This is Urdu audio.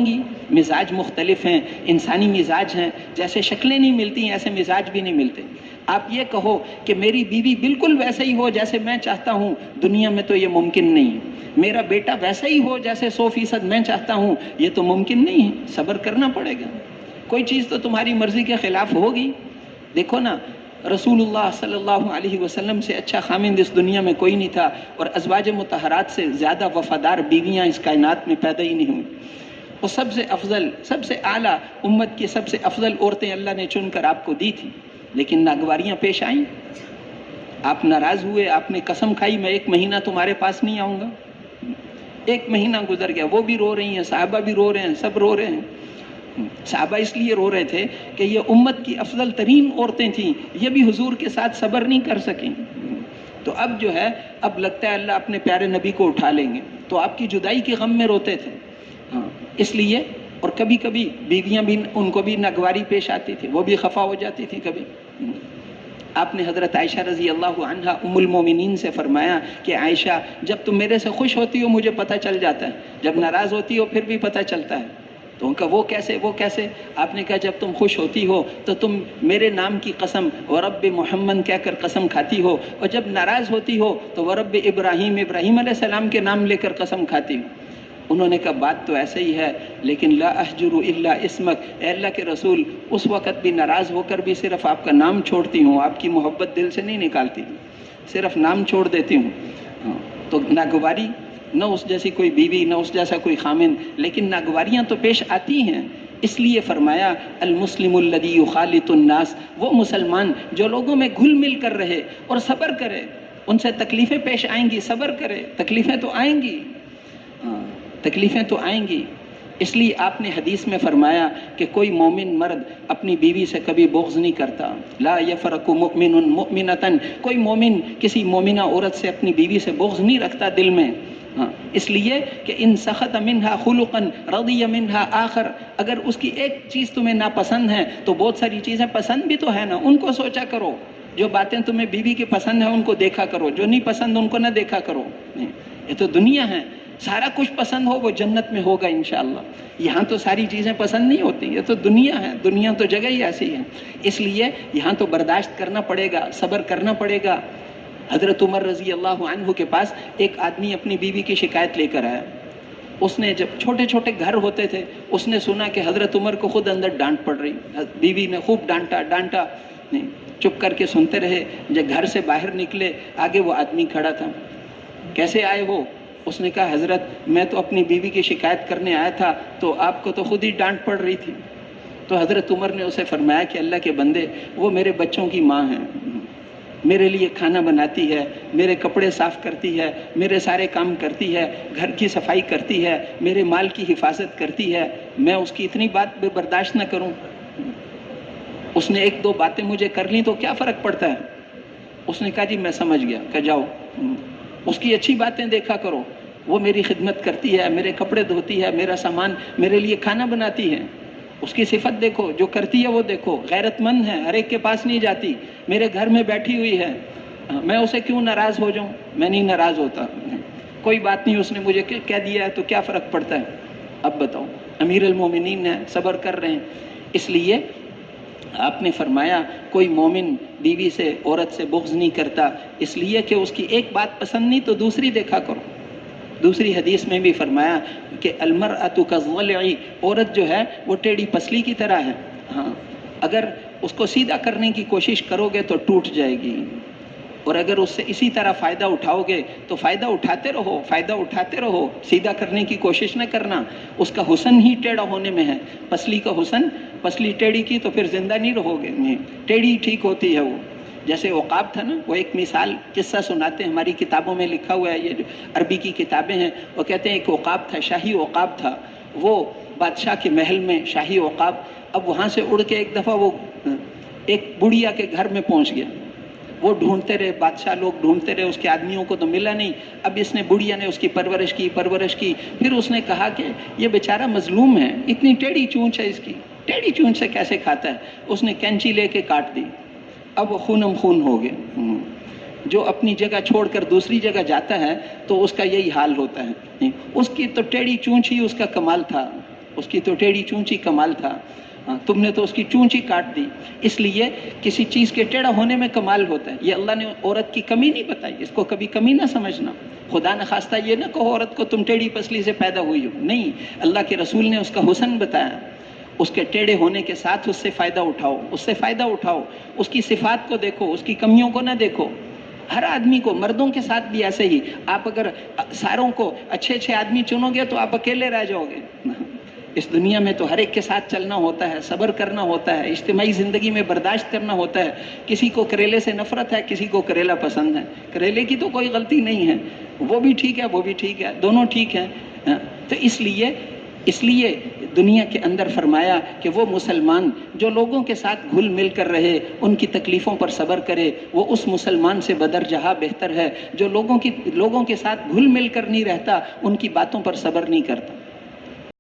ہوں گی، مزاج مختلف ہیں، انسانی مزاج ہیں، جیسے شکلیں نہیں ملتی ایسے مزاج بھی نہیں ملتے۔ آپ یہ کہو کہ میری بیوی بالکل ویسے ہی ہو جیسے میں چاہتا ہوں، دنیا میں تو یہ ممکن نہیں ہے۔ میرا بیٹا ویسا ہی ہو جیسے 100% میں چاہتا ہوں، یہ تو ممکن نہیں ہے۔ صبر کرنا پڑے گا، کوئی چیز تو تمہاری مرضی کے خلاف ہوگی۔ دیکھو نا، رسول اللہ صلی اللہ علیہ وسلم سے اچھا خامند اس دنیا میں کوئی نہیں تھا، اور ازواج مطہرات سے زیادہ وفادار بیویاں اس کائنات میں پیدا ہی نہیں ہوئی۔ وہ سب سے افضل، سب سے اعلیٰ، امت کی سب سے افضل عورتیں اللہ نے چن کر آپ کو دی تھی، لیکن ناگواریاں پیش آئیں، آپ ناراض ہوئے، آپ نے قسم کھائی میں 1 مہینہ تمہارے پاس نہیں آؤں گا۔ 1 مہینہ گزر گیا، وہ بھی رو رہی ہیں، صحابہ بھی رو رہے ہیں، سب رو رہے ہیں۔ صحابہ اس لیے رو رہے تھے کہ یہ امت کی افضل ترین عورتیں تھیں، یہ بھی حضور کے ساتھ صبر نہیں کر سکیں۔ تو اب جو ہے، اب لگتا ہے اللہ اپنے پیارے نبی کو اٹھا لیں گے، تو آپ کی جدائی کے غم میں روتے تھے۔ اس لیے، اور کبھی کبھی بیویاں بھی، ان کو بھی ناگواری پیش آتی تھی، وہ بھی خفا ہو جاتی تھی کبھی۔ آپ نے حضرت عائشہ رضی اللہ عنہا ام المومنین سے فرمایا کہ عائشہ، جب تم میرے سے خوش ہوتی ہو مجھے پتہ چل جاتا ہے، جب ناراض ہوتی ہو پھر بھی پتہ چلتا ہے۔ تو ان کا وہ کیسے؟ آپ نے کہا جب تم خوش ہوتی ہو تو تم میرے نام کی قسم ورب محمد کہہ کر قسم کھاتی ہو، اور جب ناراض ہوتی ہو تو ورب ابراہیم علیہ السلام کے نام لے کر قسم کھاتی ہو۔ انہوں نے کہا بات تو ایسے ہی ہے، لیکن لا احجر الا اسمک، اے اللہ کے رسول، اس وقت بھی ناراض ہو کر بھی صرف آپ کا نام چھوڑتی ہوں، آپ کی محبت دل سے نہیں نکالتی، صرف نام چھوڑ دیتی ہوں۔ تو ناگواری، نہ اس جیسی کوئی بیوی، نہ اس جیسا کوئی خامند، لیکن ناگواریاں تو پیش آتی ہیں۔ اس لیے فرمایا المسلم الذی یخالط الناس، وہ مسلمان جو لوگوں میں گھل مل کر رہے اور صبر کرے، ان سے تکلیفیں پیش آئیں گی، صبر کرے، تکلیفیں تو آئیں گی، تکلیفیں تو آئیں گی۔ اس لیے آپ نے حدیث میں فرمایا کہ کوئی مومن مرد اپنی بیوی سے کبھی بغض نہیں کرتا، لا یفرق مؤمن مؤمنۃ، کوئی مومن کسی مومنہ عورت سے اپنی بیوی سے بغض نہیں رکھتا دل میں۔ اس لیے کہ ان سخط منہا خلقا رضی منہا آخر، اگر اس کی ایک چیز تمہیں ناپسند ہے تو بہت ساری چیزیں پسند بھی تو ہے نا، ان کو سوچا کرو۔ جو باتیں تمہیں بیوی کی پسند ہیں ان کو دیکھا کرو، جو نہیں پسند ان کو نہ دیکھا کرو۔ یہ تو دنیا ہے، سارا کچھ پسند ہو وہ جنت میں ہوگا انشاءاللہ، یہاں تو ساری چیزیں پسند نہیں ہوتی، یہ تو دنیا ہے، دنیا تو جگہ ہی ایسی ہے۔ اس لیے یہاں تو برداشت کرنا پڑے گا، صبر کرنا پڑے گا۔ حضرت عمر رضی اللہ عنہ کے پاس ایک آدمی اپنی بیوی کی شکایت لے کر آیا۔ اس نے، جب چھوٹے چھوٹے گھر ہوتے تھے، اس نے سنا کہ حضرت عمر کو خود اندر ڈانٹ پڑ رہی، بیوی نے خوب ڈانٹا، نہیں چپ کر کے سنتے رہے۔ جب گھر سے باہر نکلے، آگے وہ آدمی کھڑا تھا۔ کیسے آئے ہو؟ اس نے کہا حضرت میں تو اپنی بیوی کی شکایت کرنے آیا تھا، تو آپ کو تو خود ہی ڈانٹ پڑ رہی تھی۔ تو حضرت عمر نے اسے فرمایا کہ اللہ کے بندے، وہ میرے بچوں کی ماں ہیں، میرے لیے کھانا بناتی ہے، میرے کپڑے صاف کرتی ہے، میرے سارے کام کرتی ہے، گھر کی صفائی کرتی ہے، میرے مال کی حفاظت کرتی ہے، میں اس کی اتنی بات بے برداشت نہ کروں؟ اس نے 1-2 باتیں مجھے کر لیں تو کیا فرق پڑتا ہے؟ اس نے کہا جی میں سمجھ گیا، کہ جاؤ اس کی اچھی باتیں دیکھا کرو، وہ میری خدمت کرتی ہے، میرے کپڑے دھوتی ہے، میرا سامان، میرے لیے کھانا بناتی ہے، اس کی صفت دیکھو، جو کرتی ہے وہ دیکھو، غیرت مند ہے، ہر ایک کے پاس نہیں جاتی، میرے گھر میں بیٹھی ہوئی ہے، میں اسے کیوں ناراض ہو جاؤں؟ میں نہیں ناراض ہوتا، کوئی بات نہیں، اس نے مجھے کہہ دیا ہے تو کیا فرق پڑتا ہے؟ اب بتاؤ، امیر المومنین ہیں، صبر کر رہے ہیں۔ اس لیے آپ نے فرمایا کوئی مومن بیوی سے، عورت سے بغض نہیں کرتا، اس لیے کہ اس کی ایک بات پسند نہیں تو دوسری دیکھا کرو۔ دوسری حدیث میں بھی فرمایا کہ المرأۃ کالضلع، عورت جو ہے وہ ٹیڑھی پسلی کی طرح ہے، اگر اس کو سیدھا کرنے کی کوشش کرو گے تو ٹوٹ جائے گی، اور اگر اس سے اسی طرح فائدہ اٹھاؤ گے تو فائدہ اٹھاتے رہو، سیدھا کرنے کی کوشش نہ کرنا۔ اس کا حسن ہی ٹیڑھا ہونے میں ہے، پسلی کا حسن، پسلی ٹیڑھی کی تو پھر زندہ نہیں رہو گے، ٹیڑھی ٹھیک ہوتی ہے وہ۔ جیسے عقاب تھا نا، وہ ایک مثال قصہ سناتے ہیں، ہماری کتابوں میں لکھا ہوا ہے، یہ جو عربی کی کتابیں ہیں، وہ کہتے ہیں ایک عقاب تھا، شاہی عقاب تھا، وہ بادشاہ کے محل میں شاہی عقاب، اب وہاں سے اڑ کے ایک دفعہ وہ ایک بڑھیا کے گھر میں پہنچ گیا۔ وہ ڈھونڈتے رہے، بادشاہ لوگ ڈھونڈتے رہے، اس کے آدمیوں کو تو ملا نہیں۔ اب اس نے، بڑھیا نے اس کی پرورش کی، پھر اس نے کہا کہ یہ بیچارہ مظلوم ہے، اتنی ٹیڑھی چونچ ہے اس کی، ٹیڑھی چونچ سے کیسے کھاتا ہے؟ اس نے کینچی لے کے کاٹ دی، اب وہ خونم خون ہو گئے۔ جو اپنی جگہ چھوڑ کر دوسری جگہ جاتا ہے تو اس کا یہی حال ہوتا ہے۔ اس کی تو ٹیڑھی چونچ ہی اس کا کمال تھا، اس کی تو ٹیڑھی چونچی کمال تھا، تم نے تو اس کی چونچی کاٹ دی۔ اس لیے کسی چیز کے ٹیڑھا ہونے میں کمال ہوتا ہے۔ یہ اللہ نے عورت کی کمی نہیں بتائی، اس کو کبھی کمی نہ سمجھنا۔ خدا نہ خواستہ یہ نہ کہو عورت کو تم ٹیڑھی پسلی سے پیدا ہوئی ہو، نہیں، اللہ کے رسول نے اس کا حسن بتایا۔ اس کے ٹیڑھے ہونے کے ساتھ اس سے فائدہ اٹھاؤ، اس سے فائدہ اٹھاؤ، اس کی صفات کو دیکھو، اس کی کمیوں کو نہ دیکھو۔ ہر آدمی کو، مردوں کے ساتھ بھی ایسے ہی، آپ اگر ساروں کو اچھے اچھے آدمی چنو گے تو آپ اکیلے رہ جاؤ گے۔ اس دنیا میں تو ہر ایک کے ساتھ چلنا ہوتا ہے، صبر کرنا ہوتا ہے، اجتماعی زندگی میں برداشت کرنا ہوتا ہے۔ کسی کو کریلے سے نفرت ہے، کسی کو کریلا پسند ہے، کریلے کی تو کوئی غلطی نہیں ہے، وہ بھی ٹھیک ہے، وہ بھی ٹھیک ہے، دونوں ٹھیک ہیں۔ تو اس لیے دنیا کے اندر فرمایا کہ وہ مسلمان جو لوگوں کے ساتھ گھل مل کر رہے، ان کی تکلیفوں پر صبر کرے، وہ اس مسلمان سے بدرجہ بہتر ہے جو لوگوں کے ساتھ گھل مل کر نہیں رہتا، ان کی باتوں پر صبر نہیں کرتا۔